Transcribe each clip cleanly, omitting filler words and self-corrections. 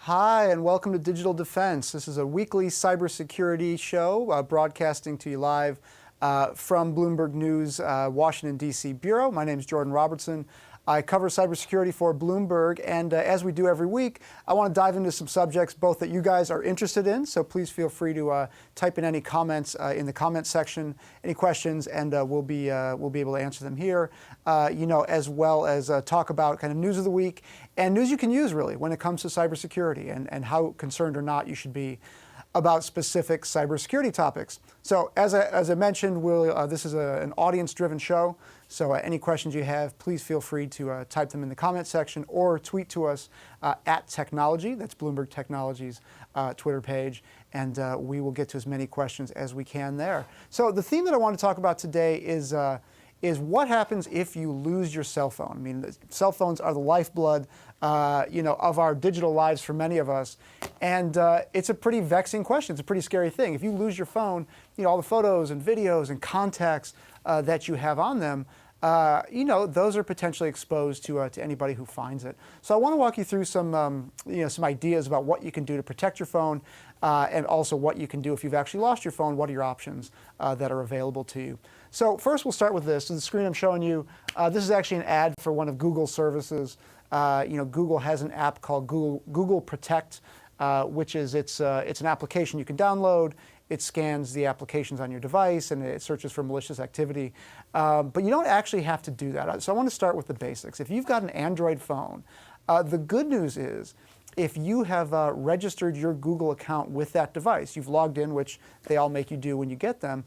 Hi, and welcome to Digital Defense. This is a weekly cybersecurity show broadcasting to you live from Bloomberg News, Washington, D.C. Bureau. My name is Jordan Robertson. I cover cybersecurity for Bloomberg, and as we do every week, I want to dive into some subjects both that you guys are interested in, so please feel free to type in any comments in the comment section, any questions, and we'll be able to answer them here, as well as talk about kind of news of the week and news you can use, really, when it comes to cybersecurity and how concerned or not you should be about specific cybersecurity topics. So as I mentioned, this is an audience-driven show, so any questions you have, please feel free to type them in the comment section or tweet to us at Technology, that's Bloomberg Technology's Twitter page, and we will get to as many questions as we can there. So the theme that I want to talk about today is what happens if you lose your cell phone. I mean, cell phones are the lifeblood, of our digital lives for many of us, and it's a pretty vexing question. It's a pretty scary thing. If you lose your phone, all the photos and videos and contacts that you have on them, those are potentially exposed to anybody who finds it. So I want to walk you through some ideas about what you can do to protect your phone, and also what you can do if you've actually lost your phone. What are your options that are available to you? So first, we'll start with this. So the screen I'm showing you, this is actually an ad for one of Google's services. Google has an app called Google Protect, which is it's an application you can download. It scans the applications on your device and it searches for malicious activity. But you don't actually have to do that. So I want to start with the basics. If you've got an Android phone, the good news is if you have registered your Google account with that device, you've logged in, which they all make you do when you get them,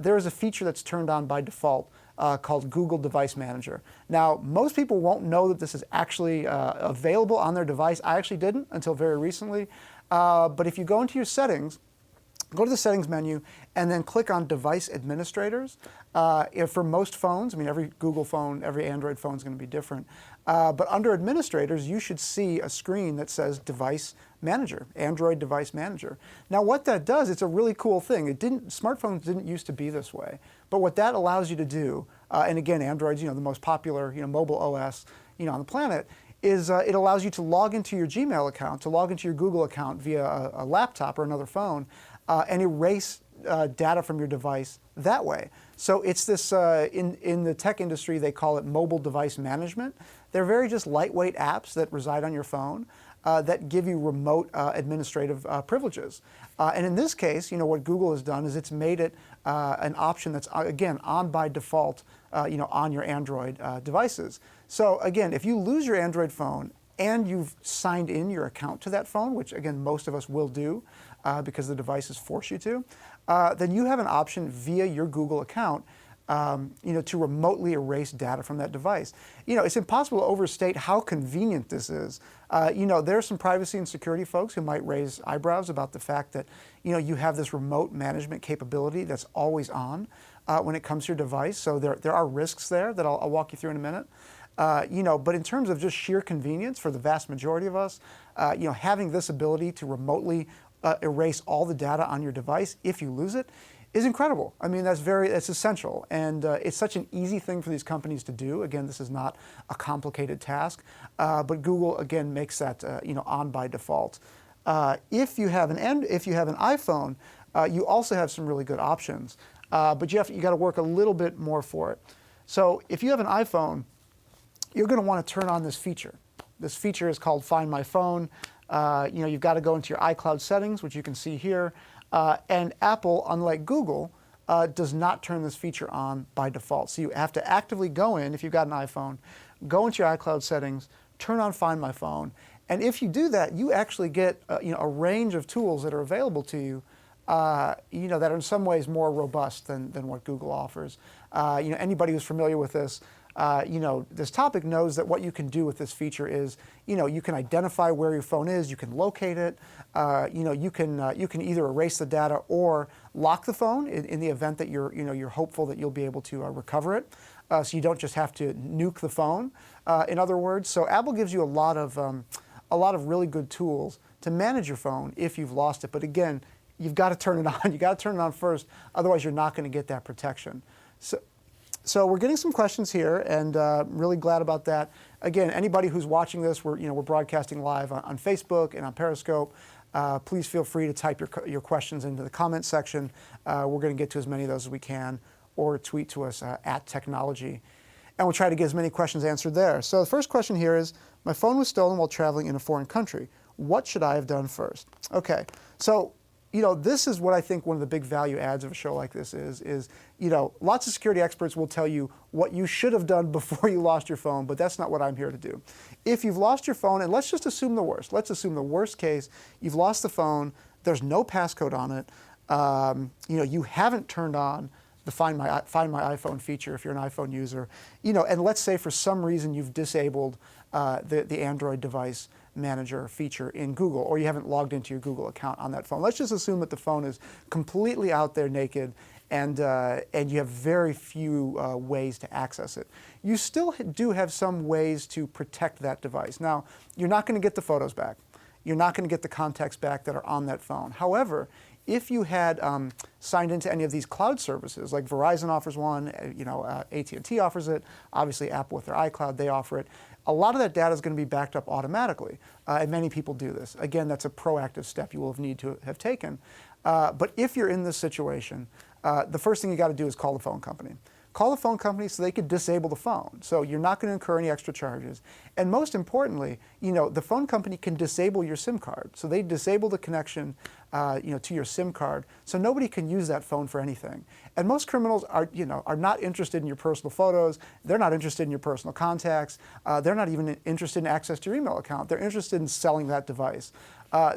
there is a feature that's turned on by default called Google Device Manager. Now, most people won't know that this is actually available on their device. I actually didn't until very recently. But if you go into your settings, go to the settings menu and then click on Device Administrators. For most phones, I mean, every Google phone, every Android phone is going to be different. But under Administrators, you should see a screen that says Device Manager, Android Device Manager. Now, what that does, it's a really cool thing. Smartphones didn't used to be this way. But what that allows you to do, and again, Android's the most popular mobile OS on the planet, is it allows you to log into your Gmail account, to log into your Google account via a laptop or another phone, and erase data from your device that way. So it's this, in the tech industry, they call it mobile device management. They're very just lightweight apps that reside on your phone that give you remote administrative privileges. And in this case, what Google has done is it's made it an option that's, again, on by default, on your Android devices. So again, if you lose your Android phone and you've signed in your account to that phone, which again, most of us will do because the devices force you to, then you have an option via your Google account to remotely erase data from that device. It's impossible to overstate how convenient this is. There are some privacy and security folks who might raise eyebrows about the fact that, you have this remote management capability that's always on when it comes to your device. So there are risks there that I'll walk you through in a minute. But in terms of just sheer convenience for the vast majority of us, having this ability to remotely erase all the data on your device if you lose it is incredible. I mean, that's essential, and it's such an easy thing for these companies to do. Again, this is not a complicated task, but Google again makes that on by default. If you have an iPhone, you also have some really good options, but you got to work a little bit more for it. So if you have an iPhone, you're going to want to turn on this feature. This feature is called Find My Phone. You've got to go into your iCloud settings, which you can see here. And Apple, unlike Google, does not turn this feature on by default. So you have to actively go in, if you've got an iPhone, go into your iCloud settings, turn on Find My Phone. And if you do that, you actually get a range of tools that are available to you, that are in some ways more robust than what Google offers. Anybody who's familiar with this, this topic knows that what you can do with this feature is, you can identify where your phone is, you can locate it, you can either erase the data or lock the phone in the event that you're hopeful that you'll be able to recover it, so you don't just have to nuke the phone. In other words, so Apple gives you a lot of really good tools to manage your phone if you've lost it. But again, you've got to turn it on. You got to turn it on first, otherwise you're not going to get that protection. So we're getting some questions here, and really glad about that. Again, anybody who's watching this, we're broadcasting live on Facebook and on Periscope. Please feel free to type your questions into the comment section. We're going to get to as many of those as we can, or tweet to us at technology. And we'll try to get as many questions answered there. So the first question here is, my phone was stolen while traveling in a foreign country. What should I have done first? Okay, so this is what I think one of the big value adds of a show like this is lots of security experts will tell you what you should have done before you lost your phone, but that's not what I'm here to do. If you've lost your phone, and let's just assume the worst. Let's assume the worst case. You've lost the phone. There's no passcode on it. You haven't turned on the Find My iPhone feature if you're an iPhone user. And let's say for some reason you've disabled the Android device manager feature in Google, or you haven't logged into your Google account on that phone. Let's just assume that the phone is completely out there naked, and you have very few ways to access it. You still do have some ways to protect that device. Now, you're not going to get the photos back. You're not going to get the contacts back that are on that phone. However, if you had signed into any of these cloud services, like Verizon offers one, AT&T offers it, obviously Apple with their iCloud, they offer it, a lot of that data is going to be backed up automatically, and many people do this. Again, that's a proactive step you will need to have taken. But if you're in this situation, the first thing you got to do is call the phone company. Call the phone company so they could disable the phone. So you're not going to incur any extra charges. And most importantly, the phone company can disable your SIM card. So they disable the connection, to your SIM card, so nobody can use that phone for anything. And most criminals are not interested in your personal photos. They're not interested in your personal contacts. They're not even interested in access to your email account. They're interested in selling that device.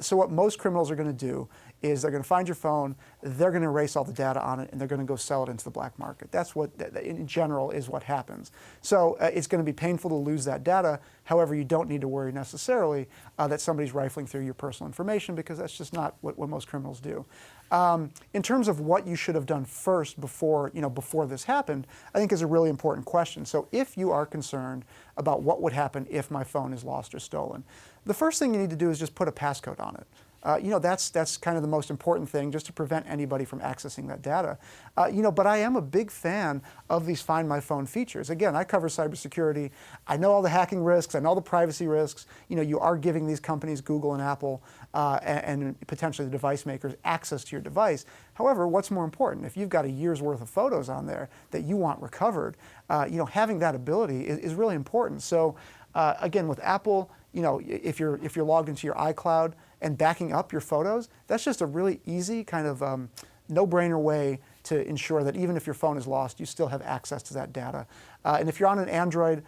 So what most criminals are going to do is they're going to find your phone, they're going to erase all the data on it, and they're going to go sell it into the black market. That's what, in general, is what happens. So it's going to be painful to lose that data. However, you don't need to worry necessarily that somebody's rifling through your personal information, because that's just not what most criminals do. In terms of what you should have done first before this happened, I think is a really important question. So if you are concerned about what would happen if my phone is lost or stolen, the first thing you need to do is just put a passcode on it. That's kind of the most important thing, just to prevent anybody from accessing that data. But I am a big fan of these Find My Phone features. Again, I cover cybersecurity. I know all the hacking risks. I know the privacy risks. You are giving these companies, Google and Apple, and potentially the device makers, access to your device. However, what's more important? If you've got a year's worth of photos on there that you want recovered, having that ability is really important. So, again, with Apple, if you're logged into your iCloud and backing up your photos, that's just a really easy kind of no-brainer way to ensure that even if your phone is lost, you still have access to that data. And if you're on an Android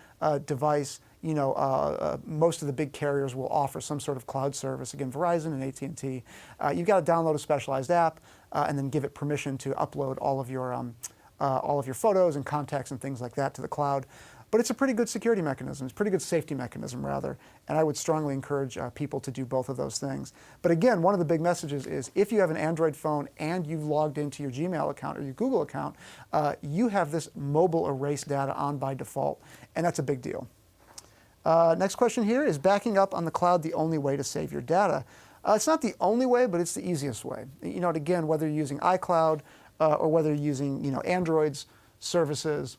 device, most of the big carriers will offer some sort of cloud service. Again, Verizon and AT&T. You've got to download a specialized app and then give it permission to upload all of your photos and contacts and things like that to the cloud. But it's a pretty good security mechanism. It's a pretty good safety mechanism, rather. And I would strongly encourage people to do both of those things. But again, one of the big messages is if you have an Android phone and you've logged into your Gmail account or your Google account, you have this mobile erase data on by default. And that's a big deal. Next question here, is backing up on the cloud the only way to save your data? It's not the only way, but it's the easiest way. Again, whether you're using iCloud or whether you're using Android's services,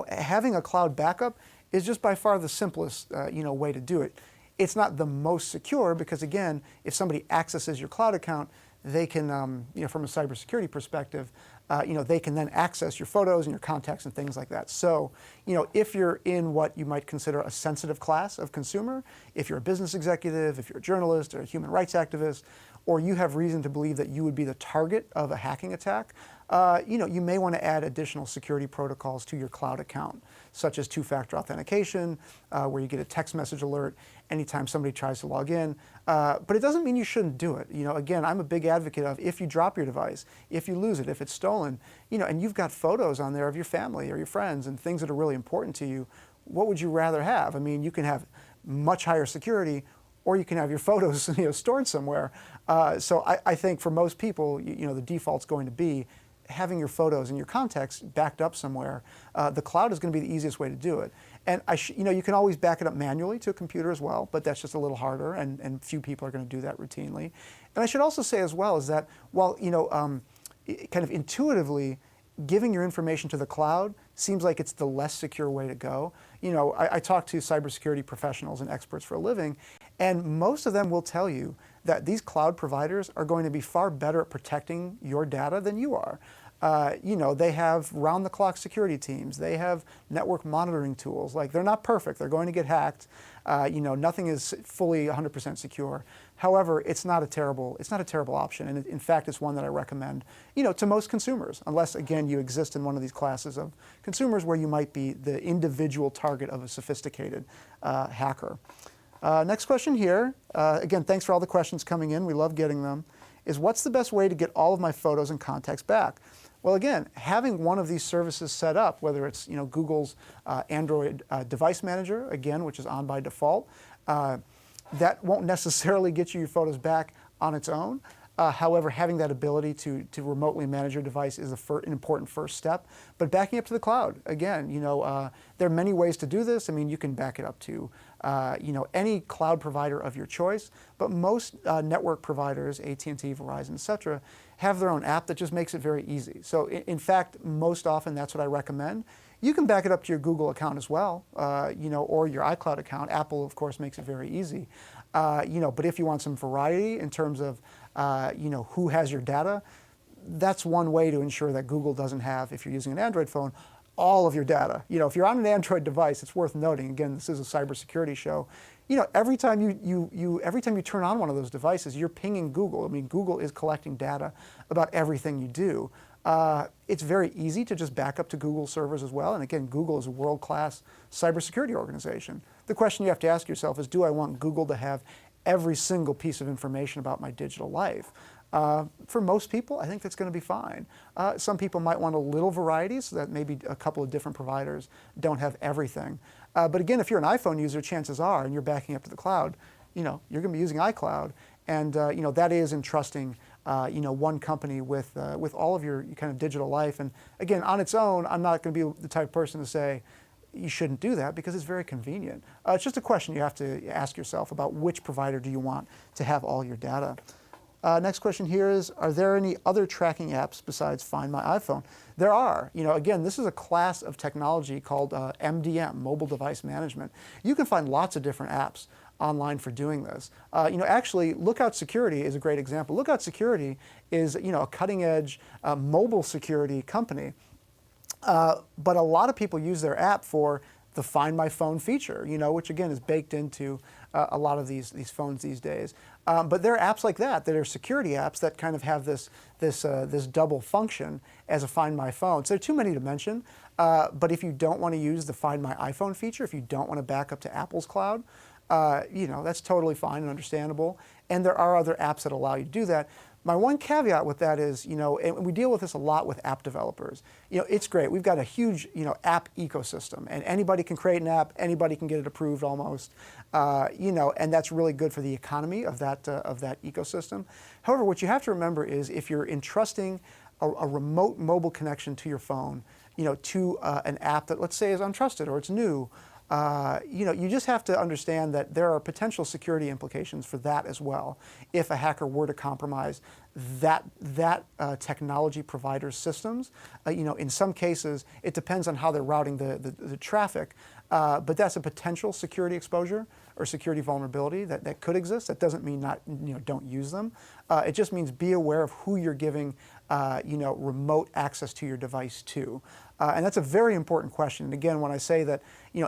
having a cloud backup is just by far the simplest, way to do it. It's not the most secure because, again, if somebody accesses your cloud account, they can, from a cybersecurity perspective, they can then access your photos and your contacts and things like that. So, if you're in what you might consider a sensitive class of consumer, if you're a business executive, if you're a journalist or a human rights activist, or you have reason to believe that you would be the target of a hacking attack, you may want to add additional security protocols to your cloud account, such as two-factor authentication, where you get a text message alert anytime somebody tries to log in. But it doesn't mean you shouldn't do it. Again, I'm a big advocate of if you drop your device, if you lose it, if it's stolen, and you've got photos on there of your family or your friends and things that are really important to you, what would you rather have? I mean, you can have much higher security, or you can have your photos stored somewhere. So I think for most people, the default's going to be having your photos and your contacts backed up somewhere. The cloud is going to be the easiest way to do it. And you can always back it up manually to a computer as well, but that's just a little harder, and few people are going to do that routinely. And I should also say as well is that while kind of intuitively, giving your information to the cloud seems like it's the less secure way to go. I talk to cybersecurity professionals and experts for a living, and most of them will tell you that these cloud providers are going to be far better at protecting your data than you are. They have round-the-clock security teams. They have network monitoring tools. Like, they're not perfect. They're going to get hacked. Nothing is fully 100% secure. However, it's not a terrible option, and in fact, it's one that I recommend, to most consumers, unless again you exist in one of these classes of consumers where you might be the individual target of a sophisticated hacker. Next question here. Again, thanks for all the questions coming in. We love getting them. Is what's the best way to get all of my photos and contacts back? Well, again, having one of these services set up, whether it's Google's Android device manager, again, which is on by default, that won't necessarily get you your photos back on its own. However, having that ability to remotely manage your device is an important first step. But backing up to the cloud, again, there are many ways to do this. I mean, you can back it up to any cloud provider of your choice. But most network providers, AT&T, Verizon, etc., have their own app that just makes it very easy. So in fact, most often that's what I recommend. You can back it up to your Google account as well, or your iCloud account. Apple, of course, makes it very easy. But if you want some variety in terms of who has your data, that's one way to ensure that Google doesn't have, if you're using an Android phone, all of your data. If you're on an Android device, it's worth noting. Again, this is a cybersecurity show. Every time you turn on one of those devices, you're pinging Google. I mean, Google is collecting data about everything you do. It's very easy to just back up to Google servers as well. And again, Google is a world-class cybersecurity organization. The question you have to ask yourself is, do I want Google to have every single piece of information about my digital life? For most people, I think that's going to be fine. Some people might want a little variety, so that maybe a couple of different providers don't have everything. But again, if you're an iPhone user, chances are, and you're backing up to the cloud, you're going to be using iCloud, and that is entrusting one company with all of your kind of digital life. And again, on its own, I'm not going to be the type of person to say you shouldn't do that because it's very convenient. It's just a question you have to ask yourself about which provider do you want to have all your data. Next question here is, are there any other tracking apps besides Find My iPhone? There are. Again, this is a class of technology called MDM, Mobile Device Management. You can find lots of different apps online for doing this. Actually, Lookout Security is a great example. Lookout Security is, a cutting-edge mobile security company. But a lot of people use their app for the Find My Phone feature, which again is baked into a lot of these phones these days. But there are apps like that are security apps that kind of have this double function as a Find My Phone. So there are too many to mention. But if you don't want to use the Find My iPhone feature, if you don't want to back up to Apple's cloud, that's totally fine and understandable. And there are other apps that allow you to do that. My one caveat with that is, and we deal with this a lot with app developers. It's great. We've got a huge, app ecosystem, and anybody can create an app, anybody can get it approved almost, and that's really good for the economy of that ecosystem. However, what you have to remember is if you're entrusting a remote mobile connection to your phone, to an app that let's say is untrusted or it's new, you just have to understand that there are potential security implications for that as well. If a hacker were to compromise that technology provider's systems, in some cases it depends on how they're routing the traffic, but that's a potential security exposure or security vulnerability that could exist. That doesn't mean don't use them. It just means be aware of who you're giving remote access to your device to. And that's a very important question. And again, when I say that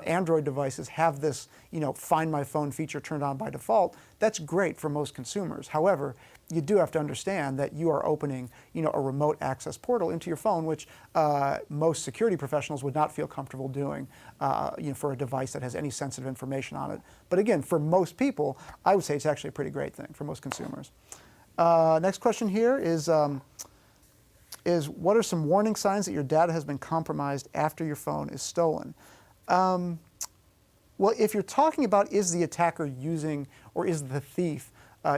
Android devices have this Find My Phone feature turned on by default, that's great for most consumers. However, you do have to understand that you are opening a remote access portal into your phone, which most security professionals would not feel comfortable doing for a device that has any sensitive information on it. But again, for most people, I would say it's actually a pretty great thing for most consumers. Next question here is what are some warning signs that your data has been compromised after your phone is stolen? Well, if you're talking about is the attacker using or is the thief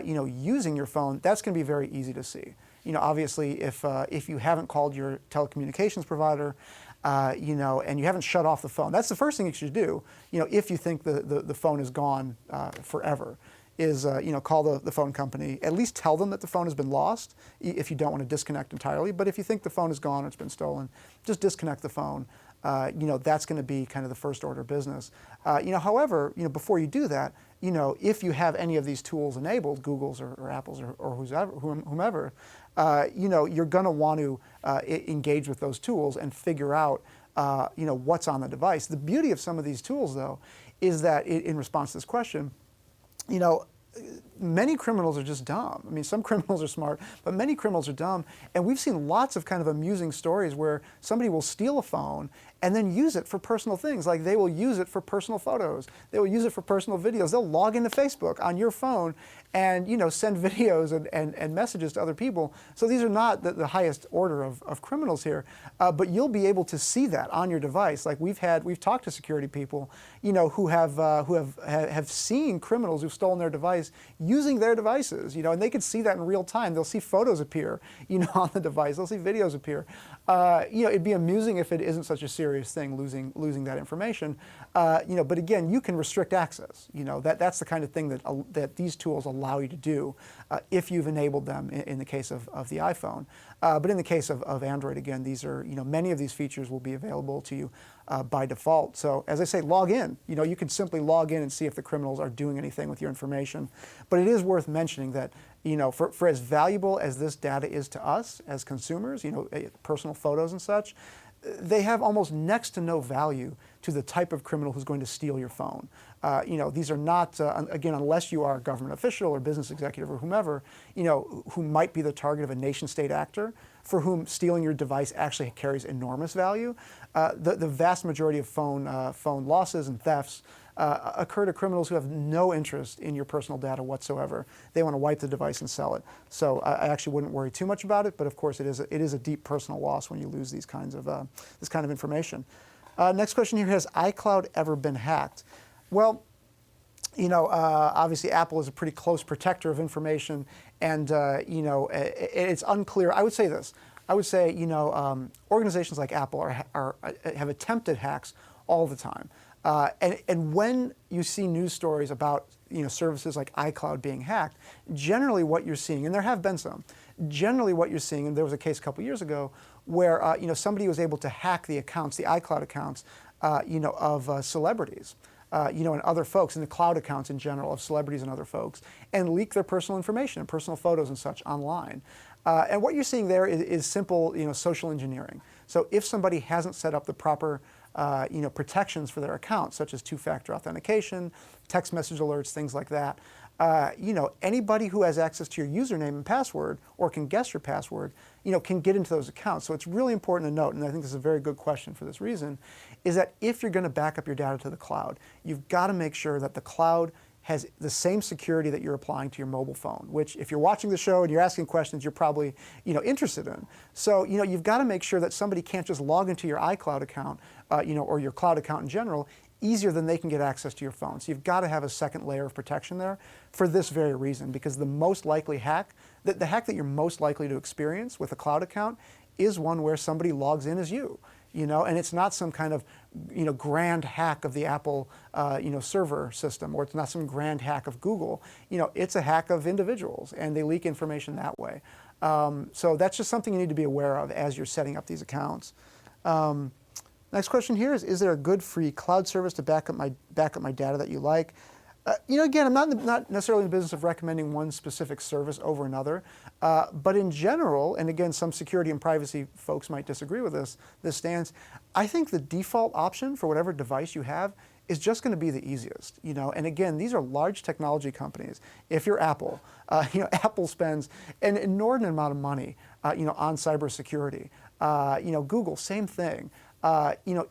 using your phone, that's going to be very easy to see. Obviously, if you haven't called your telecommunications provider, and you haven't shut off the phone, that's the first thing you should do. If you think the phone is gone forever, is call the phone company. At least tell them that the phone has been lost if you don't want to disconnect entirely. But if you think the phone is gone or it's been stolen, just disconnect the phone. That's going to be kind of the first order of business. However, before you do that, if you have any of these tools enabled, Google's or Apple's or whomever, you're going to want to engage with those tools and figure out, what's on the device. The beauty of some of these tools, though, is that in response to this question, many criminals are just dumb. I mean, some criminals are smart, but many criminals are dumb. And we've seen lots of kind of amusing stories where somebody will steal a phone and then use it for personal things. Like they will use it for personal photos. They will use it for personal videos. They'll log into Facebook on your phone and send videos and messages to other people. So these are not the highest order of criminals here, but you'll be able to see that on your device. Like we've talked to security people, who have seen criminals who've stolen their device using their devices, and they can see that in real time. They'll see photos appear, on the device. They'll see videos appear. It'd be amusing if it isn't such a serious thing, losing that information. But again, you can restrict access. That's the kind of thing that these tools allow you to do if you've enabled them in the case of the iPhone. But in the case of Android, again, these are, many of these features will be available to you by default. So as I say, log in. You can simply log in and see if the criminals are doing anything with your information. But it is worth mentioning that, for as valuable as this data is to us as consumers, personal photos and such, they have almost next to no value to the type of criminal who's going to steal your phone. These are not, again, unless you are a government official or business executive or whomever, who might be the target of a nation-state actor for whom stealing your device actually carries enormous value. The vast majority of phone losses and thefts occur to criminals who have no interest in your personal data whatsoever. They want to wipe the device and sell it. So I actually wouldn't worry too much about it, but of course it is a deep personal loss when you lose this kind of information. Next question here: has iCloud ever been hacked? Well, obviously Apple is a pretty close protector of information, and it's unclear. I would say this. I would say organizations like Apple have attempted hacks all the time. And when you see news stories about services like iCloud being hacked, generally what you're seeing, and there have been some, generally what you're seeing, and there was a case a couple years ago where somebody was able to hack the accounts, the iCloud accounts, of celebrities, and other folks, and the cloud accounts in general of celebrities and other folks, and leak their personal information and personal photos and such online. And what you're seeing there is simple, social engineering. So if somebody hasn't set up the proper protections for their account, such as two-factor authentication, text message alerts, things like that. Anybody who has access to your username and password or can guess your password, can get into those accounts. So it's really important to note, and I think this is a very good question for this reason, is that if you're going to back up your data to the cloud, you've got to make sure that the cloud has the same security that you're applying to your mobile phone, which if you're watching the show and you're asking questions, you're probably interested in. So you've got to make sure that somebody can't just log into your iCloud account, or your cloud account in general, easier than they can get access to your phone. So you've got to have a second layer of protection there for this very reason, because the most likely hack, the hack that you're most likely to experience with a cloud account is one where somebody logs in as you. And it's not some kind of, grand hack of the Apple, server system, or it's not some grand hack of Google. It's a hack of individuals, and they leak information that way. So that's just something you need to be aware of as you're setting up these accounts. Next question here is there a good free cloud service to back up my data that you like? Again, I'm not necessarily in the business of recommending one specific service over another, but in general, and again, some security and privacy folks might disagree with this stance, I think the default option for whatever device you have is just going to be the easiest, And again, these are large technology companies. If you're Apple, Apple spends an inordinate amount of money, on cybersecurity. Google, same thing.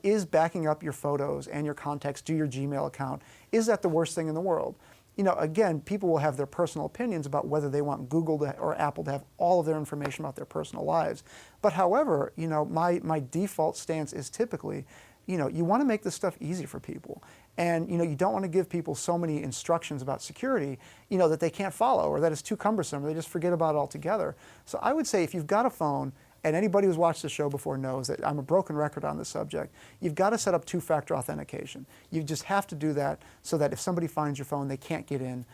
Is backing up your photos and your contacts to your Gmail account, is that the worst thing in the world? Again, people will have their personal opinions about whether they want Google or Apple to have all of their information about their personal lives. But however, my default stance is typically, you want to make this stuff easy for people. And, you don't want to give people so many instructions about security, that they can't follow or that it's too cumbersome or they just forget about it altogether. So I would say if you've got a phone And anybody who's watched the show before knows that I'm a broken record on this subject. You've got to set up two-factor authentication. You just have to do that so that if somebody finds your phone, they can't get in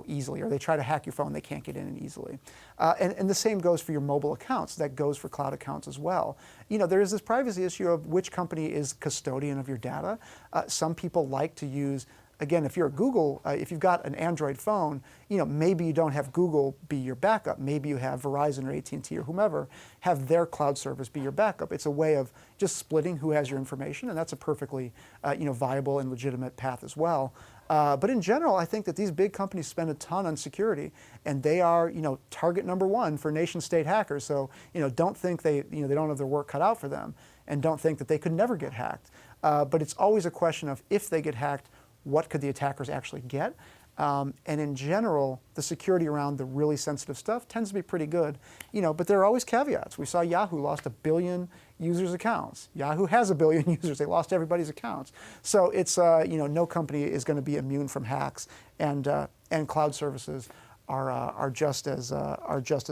easily, or they try to hack your phone, they can't get in easily. And the same goes for your mobile accounts. That goes for cloud accounts as well. There is this privacy issue of which company is custodian of your data. Some people like to use, again, if you're at Google, if you've got an Android phone, maybe you don't have Google be your backup. Maybe you have Verizon or AT&T or whomever have their cloud service be your backup. It's a way of just splitting who has your information, and that's a perfectly viable and legitimate path as well. But in general, I think that these big companies spend a ton on security, and they are, target number one for nation-state hackers. So, don't think they don't have their work cut out for them, and don't think that they could never get hacked. But it's always a question of if they get hacked, what could the attackers actually get? And in general, the security around the really sensitive stuff tends to be pretty good, but there are always caveats. We saw Yahoo lost 1 billion users' accounts. Yahoo has 1 billion users. They lost everybody's accounts. So it's, no company is going to be immune from hacks, and cloud services are just as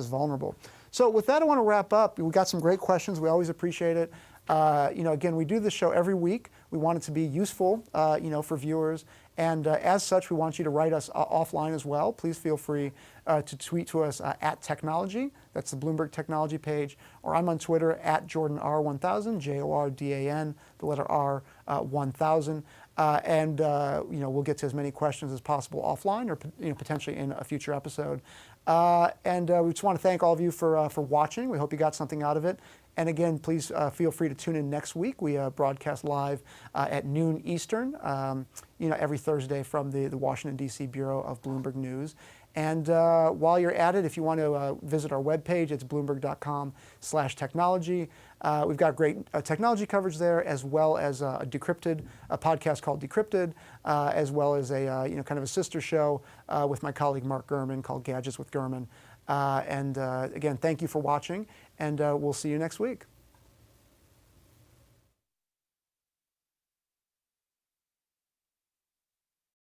vulnerable. So with that, I want to wrap up. We got some great questions. We always appreciate it. Again, we do this show every week. We want it to be useful, for viewers. And as such, we want you to write us offline as well. Please feel free to tweet to us at Technology. That's the Bloomberg Technology page. Or I'm on Twitter at JordanR1000, Jordan, the letter R, 1000. We'll get to as many questions as possible offline, or potentially in a future episode. We just want to thank all of you for watching. We hope you got something out of it. And again, please feel free to tune in next week. We broadcast live at noon Eastern, every Thursday from the Washington, D.C. Bureau of Bloomberg News. And while you're at it, if you want to visit our webpage, it's bloomberg.com/technology. We've got great technology coverage there, as well as a podcast called Decrypted, as well as a kind of a sister show with my colleague Mark Gurman called Gadgets with Gurman. Again, thank you for watching, and we'll see you next week.